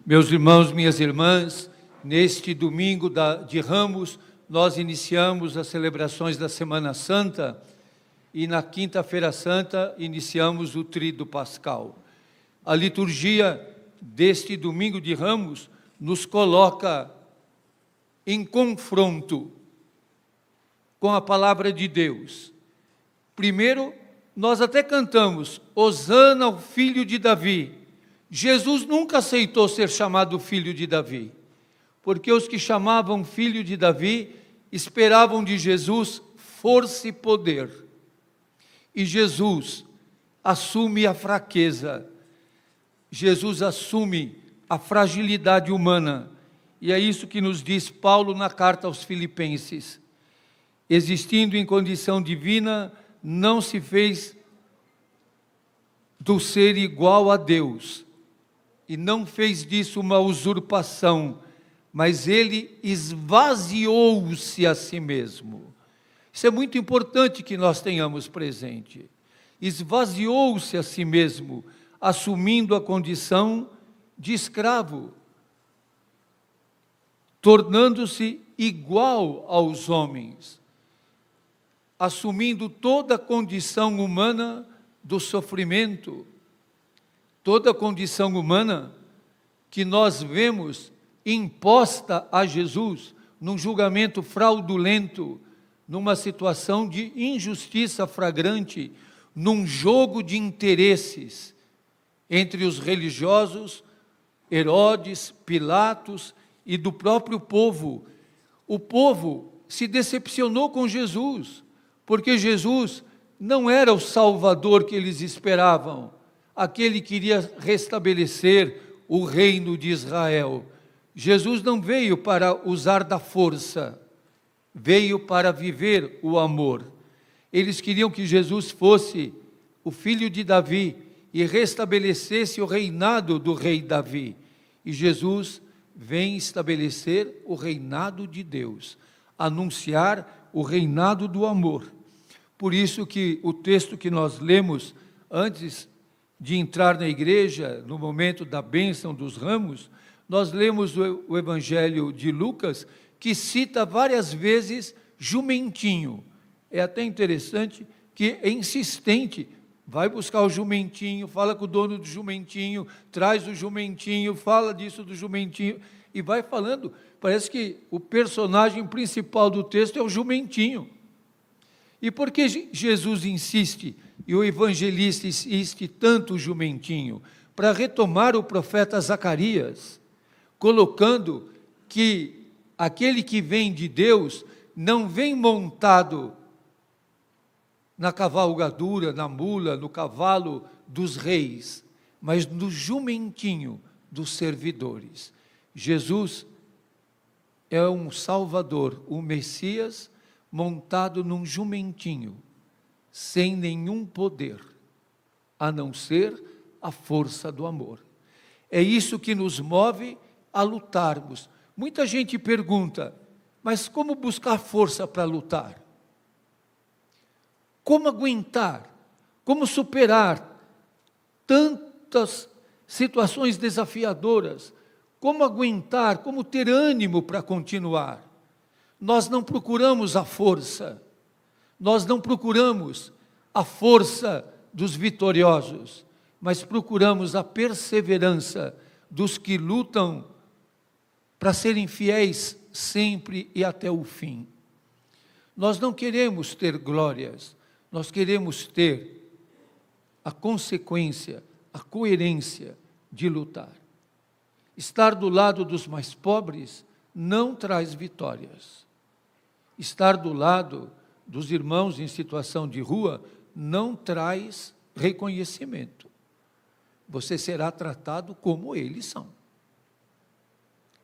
Meus irmãos, minhas irmãs, neste domingo de Ramos, nós iniciamos as celebrações da Semana Santa e na Quinta-feira Santa iniciamos o Tríduo Pascal. A liturgia deste domingo de Ramos nos coloca em confronto com a palavra de Deus. Primeiro, nós até cantamos, Hosana ao filho de Davi. Jesus nunca aceitou ser chamado filho de Davi, porque os que chamavam filho de Davi esperavam de Jesus força e poder. E Jesus assume a fraqueza, Jesus assume a fragilidade humana, e é isso que nos diz Paulo na carta aos Filipenses. Existindo em condição divina, não se fez do ser igual a Deus, e não fez disso uma usurpação, mas ele esvaziou-se a si mesmo. Isso é muito importante que nós tenhamos presente. Esvaziou-se a si mesmo, assumindo a condição de escravo, tornando-se igual aos homens, assumindo toda a condição humana do sofrimento, toda a condição humana que nós vemos imposta a Jesus num julgamento fraudulento, numa situação de injustiça flagrante, num jogo de interesses entre os religiosos, Herodes, Pilatos e do próprio povo. O povo se decepcionou com Jesus, porque Jesus não era o Salvador que eles esperavam, aquele que iria restabelecer o reino de Israel. Jesus não veio para usar da força, veio para viver o amor. Eles queriam que Jesus fosse o filho de Davi e restabelecesse o reinado do rei Davi. E Jesus vem estabelecer o reinado de Deus, anunciar o reinado do amor. Por isso que o texto que nós lemos antes de entrar na igreja, no momento da bênção dos ramos, nós lemos o Evangelho de Lucas, que cita várias vezes jumentinho. É até interessante que é insistente, vai buscar o jumentinho, fala com o dono do jumentinho, traz o jumentinho, fala disso do jumentinho, e vai falando. Parece que o personagem principal do texto é o jumentinho. E por que Jesus insiste, e o evangelista insiste tanto o jumentinho? Para retomar o profeta Zacarias, colocando que aquele que vem de Deus não vem montado na cavalgadura, na mula, no cavalo dos reis, mas no jumentinho dos servidores. Jesus é um Salvador, um Messias, montado num jumentinho, sem nenhum poder, a não ser a força do amor. É isso que nos move a lutarmos. Muita gente pergunta, mas como buscar força para lutar? Como aguentar? Como superar tantas situações desafiadoras? Como aguentar? Como ter ânimo para continuar? Nós não procuramos a força, nós não procuramos a força dos vitoriosos, mas procuramos a perseverança dos que lutam para serem fiéis sempre e até o fim. Nós não queremos ter glórias, nós queremos ter a consequência, a coerência de lutar. Estar do lado dos mais pobres não traz vitórias. Estar do lado dos irmãos em situação de rua não traz reconhecimento. Você será tratado como eles são.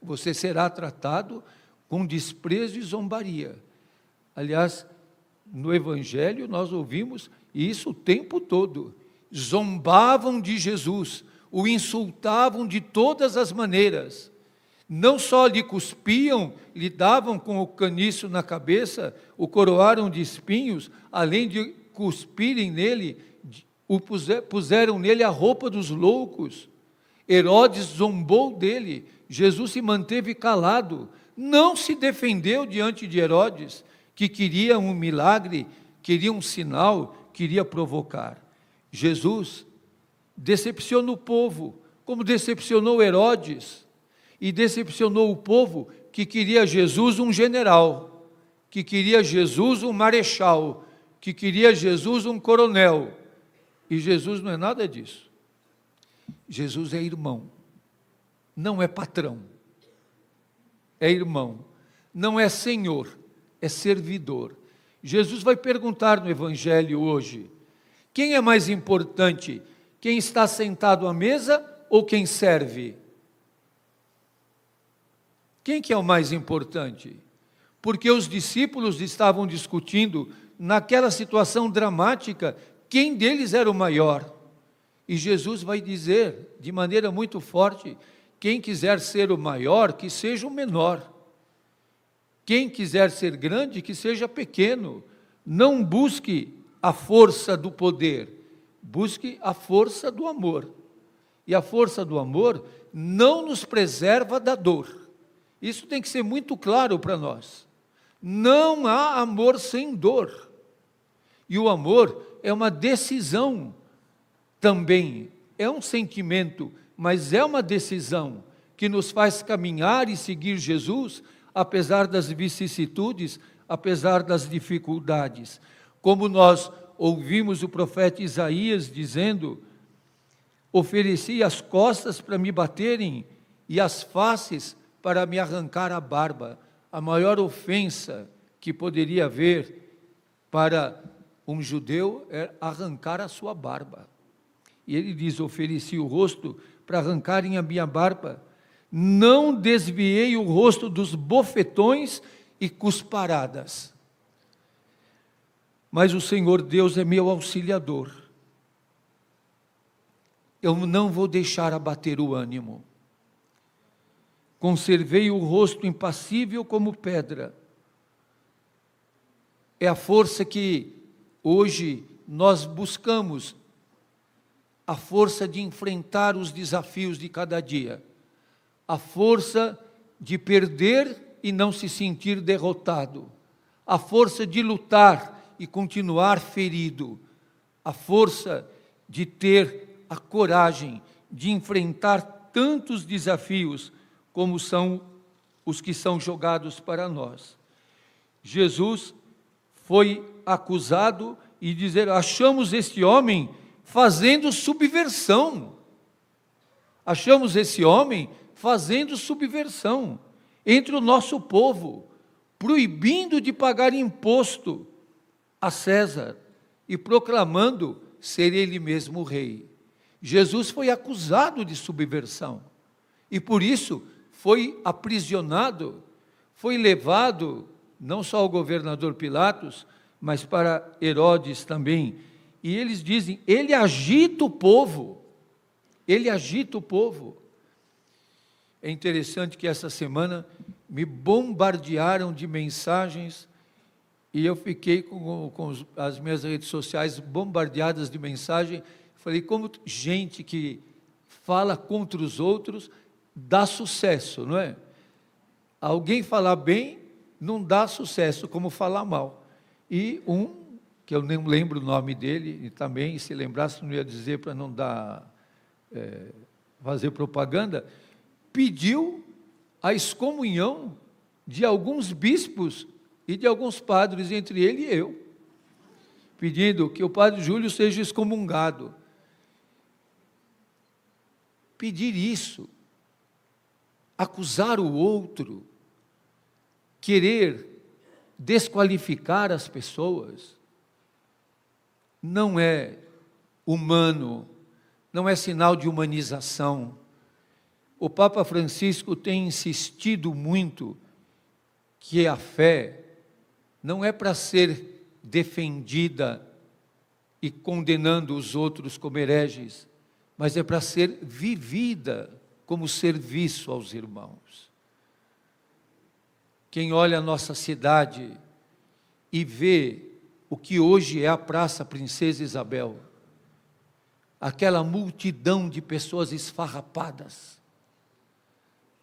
Você será tratado com desprezo e zombaria. Aliás, no Evangelho nós ouvimos isso o tempo todo. Zombavam de Jesus, o insultavam de todas as maneiras. Não só lhe cuspiam, lhe davam com o caniço na cabeça, o coroaram de espinhos, além de cuspirem nele, puseram nele a roupa dos loucos Herodes zombou dele, Jesus se manteve calado, não se defendeu diante de Herodes, que queria um milagre, queria um sinal, queria provocar. Jesus decepcionou o povo, como decepcionou Herodes, e decepcionou o povo que queria Jesus um general, que queria Jesus um marechal, que queria Jesus um coronel. E Jesus não é nada disso. Jesus é irmão, não é patrão, é irmão, não é senhor, é servidor. Jesus vai perguntar no Evangelho hoje, quem é mais importante, quem está sentado à mesa ou quem serve? Quem que é o mais importante? Porque os discípulos estavam discutindo, naquela situação dramática, quem deles era o maior. E Jesus vai dizer, de maneira muito forte, quem quiser ser o maior, que seja o menor. Quem quiser ser grande, que seja pequeno. Não busque a força do poder, busque a força do amor. E a força do amor não nos preserva da dor. Isso tem que ser muito claro para nós. Não há amor sem dor. E o amor é uma decisão também. É um sentimento, mas é uma decisão que nos faz caminhar e seguir Jesus, apesar das vicissitudes, apesar das dificuldades. Como nós ouvimos o profeta Isaías dizendo, ofereci as costas para me baterem e as faces para me arrancar a barba. A maior ofensa que poderia haver para um judeu é arrancar a sua barba. E ele diz, ofereci o rosto para arrancarem a minha barba. Não desviei o rosto dos bofetões e cusparadas. Mas o Senhor Deus é meu auxiliador. Eu não vou deixar abater o ânimo. Conservei o rosto impassível como pedra. É a força que hoje nós buscamos, a força de enfrentar os desafios de cada dia, a força de perder e não se sentir derrotado, a força de lutar e continuar ferido, a força de ter a coragem de enfrentar tantos desafios como são os que são jogados para nós. Jesus foi acusado e dizer, achamos este homem fazendo subversão. Achamos esse homem fazendo subversão entre o nosso povo, proibindo de pagar imposto a César e proclamando ser ele mesmo o rei. Jesus foi acusado de subversão e por isso foi aprisionado, foi levado não só ao governador Pilatos, mas para Herodes também. E eles dizem, ele agita o povo, ele agita o povo. É interessante que essa semana me bombardearam de mensagens e eu fiquei com as minhas redes sociais bombardeadas de mensagem. Falei, como gente que fala contra os outros dá sucesso, não é? Alguém falar bem não dá sucesso, como falar mal. E que eu nem lembro o nome dele, e também, se lembrasse, não ia dizer para não dar, fazer propaganda, pediu a excomunhão de alguns bispos e de alguns padres, entre ele e eu, pedindo que o padre Júlio seja excomungado. Pedir isso, acusar o outro, querer desqualificar as pessoas, não é humano, não é sinal de humanização. O Papa Francisco tem insistido muito que a fé não é para ser defendida e condenando os outros como hereges, mas é para ser vivida como serviço aos irmãos. Quem olha a nossa cidade e vê o que hoje é a Praça Princesa Isabel, aquela multidão de pessoas esfarrapadas,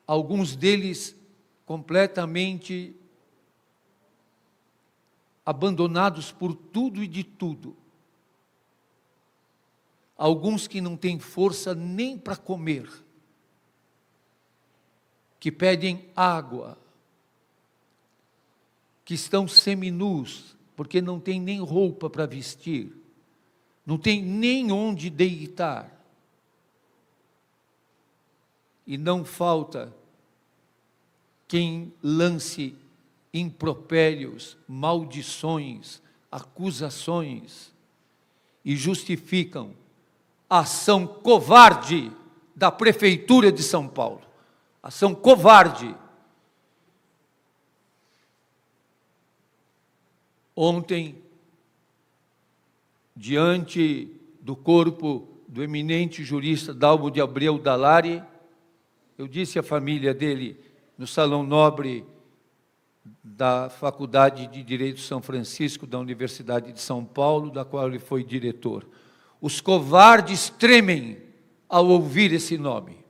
alguns deles completamente abandonados por tudo e de tudo, alguns que não têm força nem para comer, que pedem água, que estão seminus, porque não tem nem roupa para vestir, não tem nem onde deitar. E não falta quem lance impropérios, maldições, acusações, e justificam a ação covarde da Prefeitura de São Paulo. Ação covarde. Ontem, diante do corpo do eminente jurista Dalmo de Abreu Dallari, eu disse à família dele, no Salão Nobre da Faculdade de Direito São Francisco, da Universidade de São Paulo, da qual ele foi diretor, os covardes tremem ao ouvir esse nome.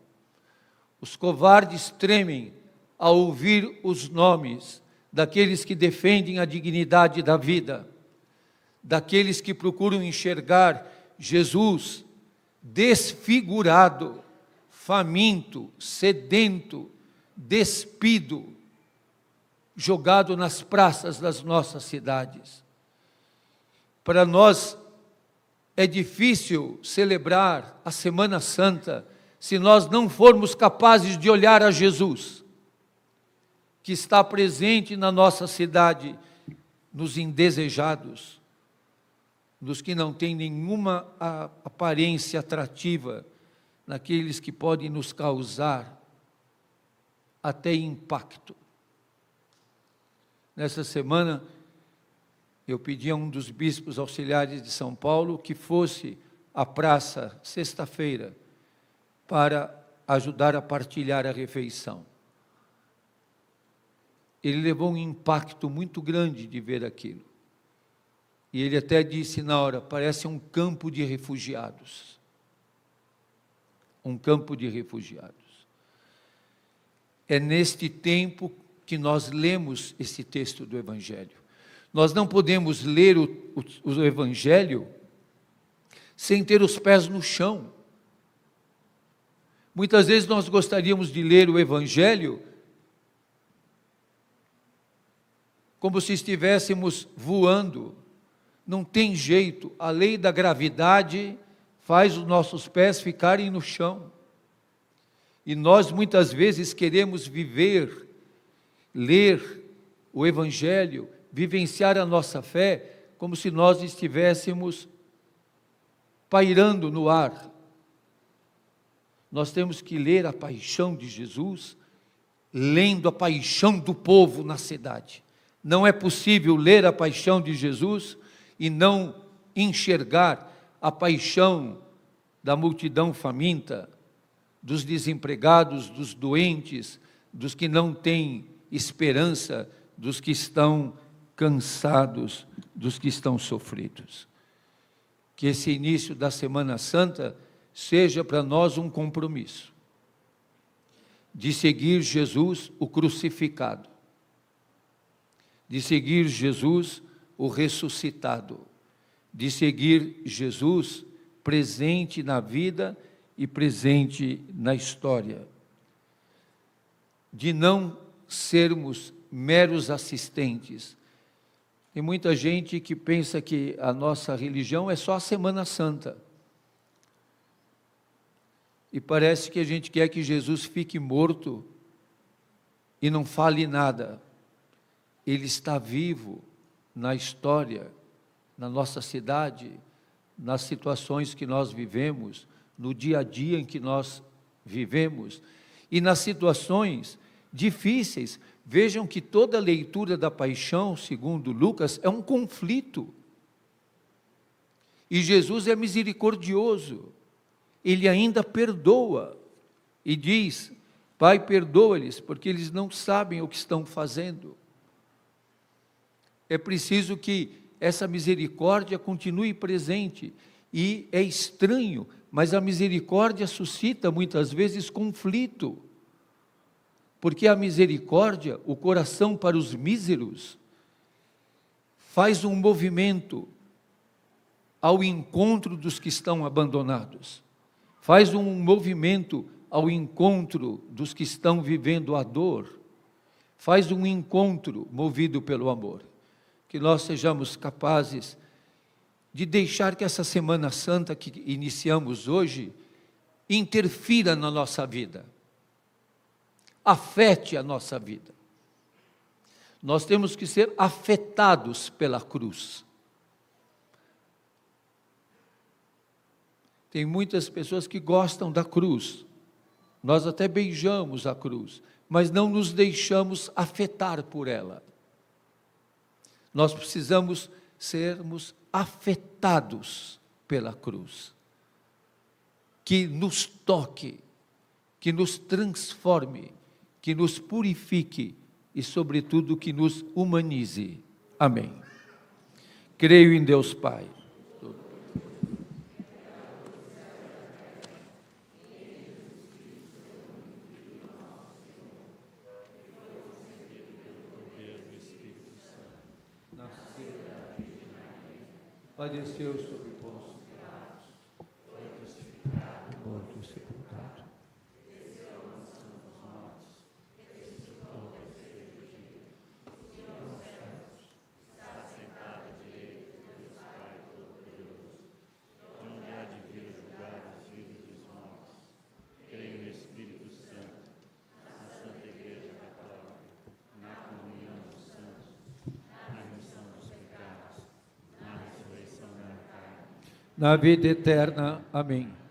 Os covardes tremem ao ouvir os nomes daqueles que defendem a dignidade da vida, daqueles que procuram enxergar Jesus desfigurado, faminto, sedento, despido, jogado nas praças das nossas cidades. Para nós é difícil celebrar a Semana Santa se nós não formos capazes de olhar a Jesus, que está presente na nossa cidade, nos indesejados, nos que não têm nenhuma aparência atrativa, naqueles que podem nos causar até impacto. Nessa semana, eu pedi a um dos bispos auxiliares de São Paulo que fosse à praça, sexta-feira, para ajudar a partilhar a refeição. Ele levou um impacto muito grande de ver aquilo. E ele até disse na hora, parece um campo de refugiados. Um campo de refugiados. É neste tempo que nós lemos esse texto do Evangelho. Nós não podemos ler o Evangelho sem ter os pés no chão. Muitas vezes nós gostaríamos de ler o Evangelho como se estivéssemos voando. Não tem jeito, a lei da gravidade faz os nossos pés ficarem no chão. E nós muitas vezes queremos viver, ler o Evangelho, vivenciar a nossa fé, como se nós estivéssemos pairando no ar. Nós temos que ler a paixão de Jesus, lendo a paixão do povo na cidade. Não é possível ler a paixão de Jesus e não enxergar a paixão da multidão faminta, dos desempregados, dos doentes, dos que não têm esperança, dos que estão cansados, dos que estão sofridos. Que esse início da Semana Santa seja para nós um compromisso de seguir Jesus, o crucificado, de seguir Jesus, o ressuscitado, de seguir Jesus presente na vida e presente na história, de não sermos meros assistentes. Tem muita gente que pensa que a nossa religião é só a Semana Santa. E parece que a gente quer que Jesus fique morto e não fale nada. Ele está vivo na história, na nossa cidade, nas situações que nós vivemos, no dia a dia em que nós vivemos, e nas situações difíceis. Vejam que toda leitura da paixão, segundo Lucas, é um conflito. E Jesus é misericordioso. Ele ainda perdoa e diz: Pai, perdoa-lhes, porque eles não sabem o que estão fazendo. É preciso que essa misericórdia continue presente E é estranho, mas a misericórdia suscita muitas vezes conflito. Porque a misericórdia, o coração para os míseros, faz um movimento ao encontro dos que estão abandonados. Faz um movimento ao encontro dos que estão vivendo a dor. Faz um encontro movido pelo amor. Que nós sejamos capazes de deixar que essa Semana Santa que iniciamos hoje interfira na nossa vida. Afete a nossa vida. Nós temos que ser afetados pela cruz. Tem muitas pessoas que gostam da cruz. Nós até beijamos a cruz, mas não nos deixamos afetar por ela. Nós precisamos sermos afetados pela cruz. Que nos toque, que nos transforme, que nos purifique e, sobretudo, que nos humanize. Amém. Creio em Deus Pai. Padeceu sob Pôncio Pilatos, foi crucificado, morto e sepultado. Desceu à mansão dos mortos, ressuscitou ao terceiro dia, subiu aos céus, está sentado à direita de Deus Pai Todo-Poderoso, de onde há de vir julgar os vivos e os mortos. Creio no Espírito Santo, na Santa Igreja Católica, na comunhão dos santos, na remissão dos pecados, na vida eterna. Amém.